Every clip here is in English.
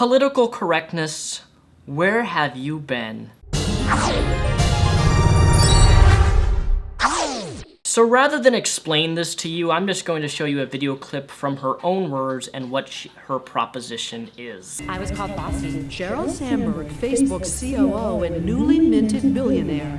Political correctness, where have you been? So rather than explain this to you, I'm just going to show you a video clip from her own words and what her proposition is. I was called Bossy. Sheryl Sandberg, Facebook's COO and newly minted billionaire,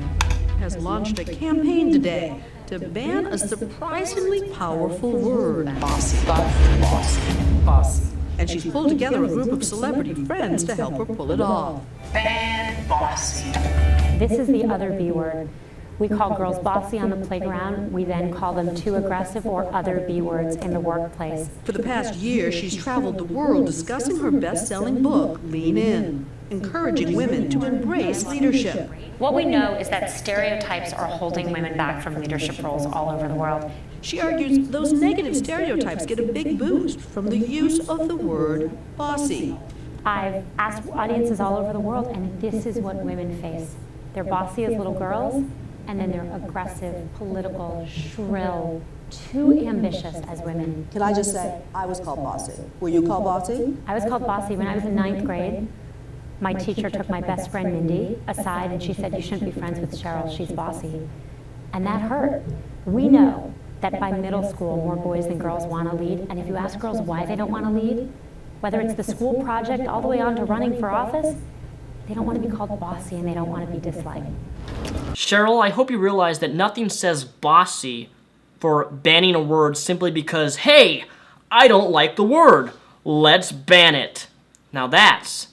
has launched a campaign today to ban a surprisingly powerful word. Bossy. Bossy. And she's pulled together a group of celebrity friends to help her pull it off. Ban Bossy. This is the other B word. We call girls bossy on the playground. We then call them too aggressive or other B words in the workplace. For the past year, she's traveled the world discussing her best-selling book, Lean In, encouraging women to embrace leadership. What we know is that stereotypes are holding women back from leadership roles all over the world. She argues those negative stereotypes get a big boost from the use of the word bossy. I've asked audiences all over the world, and this is what women face. They're bossy as little girls, and then they're aggressive, political, shrill, too ambitious as women. Can I just say, I was called bossy. Were you called bossy? I was called bossy when I was in 9th grade. My teacher took my best friend Mindy aside and she said, "You shouldn't be friends with Sheryl, she's bossy." And that hurt. We know that by middle school, more boys than girls want to lead, and if you ask girls why they don't want to lead, whether it's the school project all the way on to running for office, they don't want to be called bossy and they don't want to be disliked. Sheryl, I hope you realize that nothing says bossy for banning a word simply because, hey, I don't like the word. Let's ban it. Now that's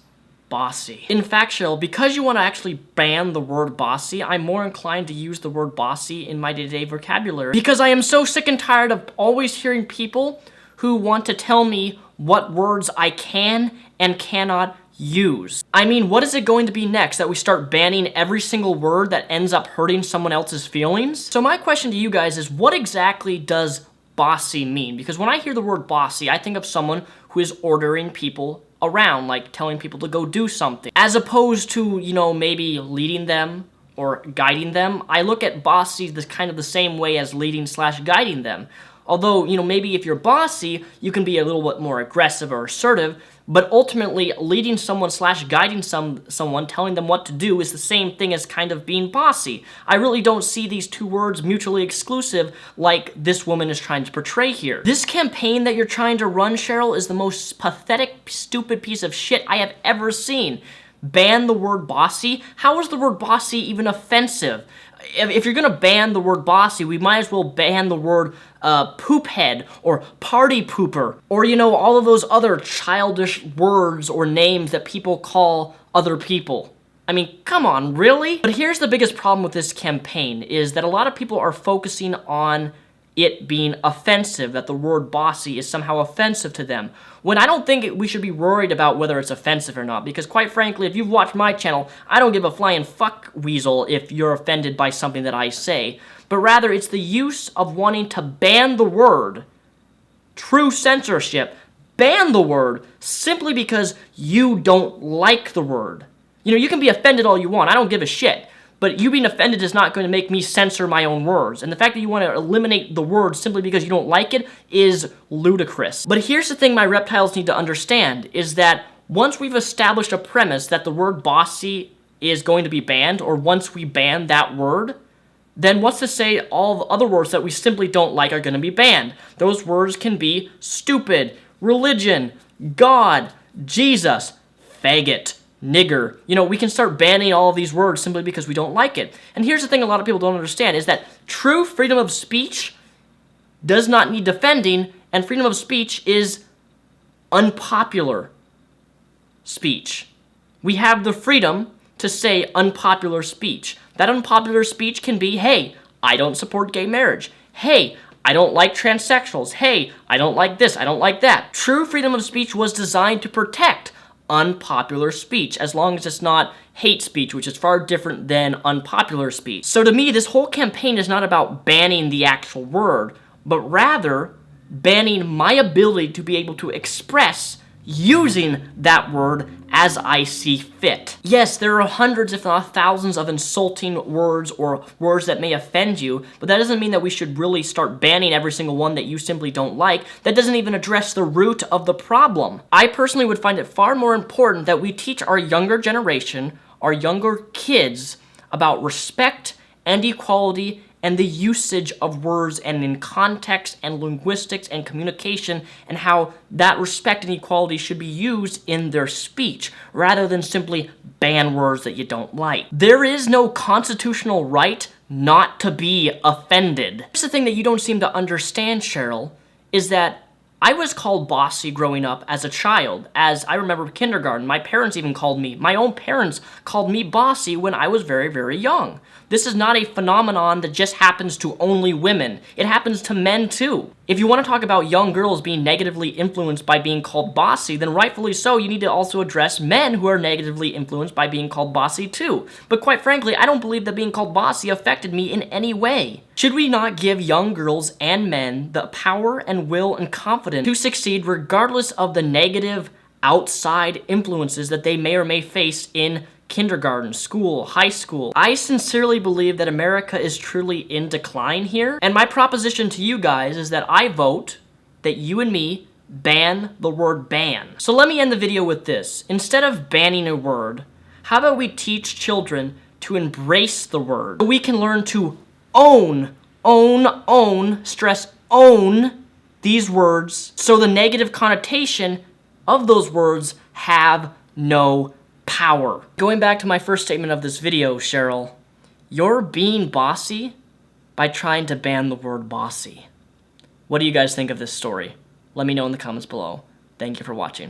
bossy. In fact, Sheryl, because you want to actually ban the word bossy, I'm more inclined to use the word bossy in my day-to-day vocabulary because I am so sick and tired of always hearing people who want to tell me what words I can and cannot use. I mean, what is it going to be next? That we start banning every single word that ends up hurting someone else's feelings? So my question to you guys is, what exactly does bossy mean? Because when I hear the word bossy, I think of someone who is ordering people around, like telling people to go do something. As opposed to, you know, maybe leading them or guiding them. I look at bossy kind of the same way as leading/guiding them. Although, you know, maybe if you're bossy, you can be a little bit more aggressive or assertive, but ultimately leading someone/guiding someone, telling them what to do is the same thing as kind of being bossy. I really don't see these two words mutually exclusive like this woman is trying to portray here. This campaign that you're trying to run, Sheryl, is the most pathetic, stupid piece of shit I have ever seen. Ban the word bossy? How is the word bossy even offensive? If you're gonna ban the word bossy, we might as well ban the word poop head or party pooper, or, you know, all of those other childish words or names that people call other people. I mean, come on, really? But here's the biggest problem with this campaign, is that a lot of people are focusing on it being offensive, that the word bossy is somehow offensive to them, when I don't think we should be worried about whether it's offensive or not, because quite frankly, if you've watched my channel, I don't give a flying fuck weasel if you're offended by something that I say, but rather it's the use of wanting to ban the word, true censorship, ban the word simply because you don't like the word. You know, you can be offended all you want, I don't give a shit. But you being offended is not going to make me censor my own words. And the fact that you want to eliminate the word simply because you don't like it is ludicrous. But here's the thing my reptiles need to understand, is that once we've established a premise that the word bossy is going to be banned, or once we ban that word, then what's to say all the other words that we simply don't like are going to be banned? Those words can be stupid, religion, God, Jesus, faggot, nigger. You know, we can start banning all of these words simply because we don't like it. And here's the thing a lot of people don't understand, is that true freedom of speech does not need defending, and freedom of speech is unpopular speech. We have the freedom to say unpopular speech. That unpopular speech can be, hey, I don't support gay marriage. Hey, I don't like transsexuals. Hey, I don't like this, I don't like that. True freedom of speech was designed to protect unpopular speech, as long as it's not hate speech, which is far different than unpopular speech. So to me, this whole campaign is not about banning the actual word, but rather banning my ability to be able to express using that word as I see fit. Yes, there are hundreds if not thousands of insulting words or words that may offend you, but that doesn't mean that we should really start banning every single one that you simply don't like. That doesn't even address the root of the problem. I personally would find it far more important that we teach our younger generation, our younger kids, about respect and equality and the usage of words and in context and linguistics and communication and how that respect and equality should be used in their speech rather than simply ban words that you don't like. There is no constitutional right not to be offended. Here's the thing that you don't seem to understand, Cheryl, is that I was called bossy growing up as a child. As I remember kindergarten, my own parents called me bossy when I was very, very young. This is not a phenomenon that just happens to only women. It happens to men too. If you want to talk about young girls being negatively influenced by being called bossy, then rightfully so, you need to also address men who are negatively influenced by being called bossy too. But quite frankly, I don't believe that being called bossy affected me in any way. Should we not give young girls and men the power and will and confidence to succeed regardless of the negative outside influences that they may or may face in kindergarten, school, high school? I sincerely believe that America is truly in decline here, and my proposition to you guys is that I vote that you and me ban the word ban. So let me end the video with this. Instead of banning a word, how about we teach children to embrace the word so we can learn to own, stress own these words so the negative connotation of those words have no power. Going back to my first statement of this video, Cheryl, you're being bossy by trying to ban the word bossy. What do you guys think of this story? Let me know in the comments below. Thank you for watching.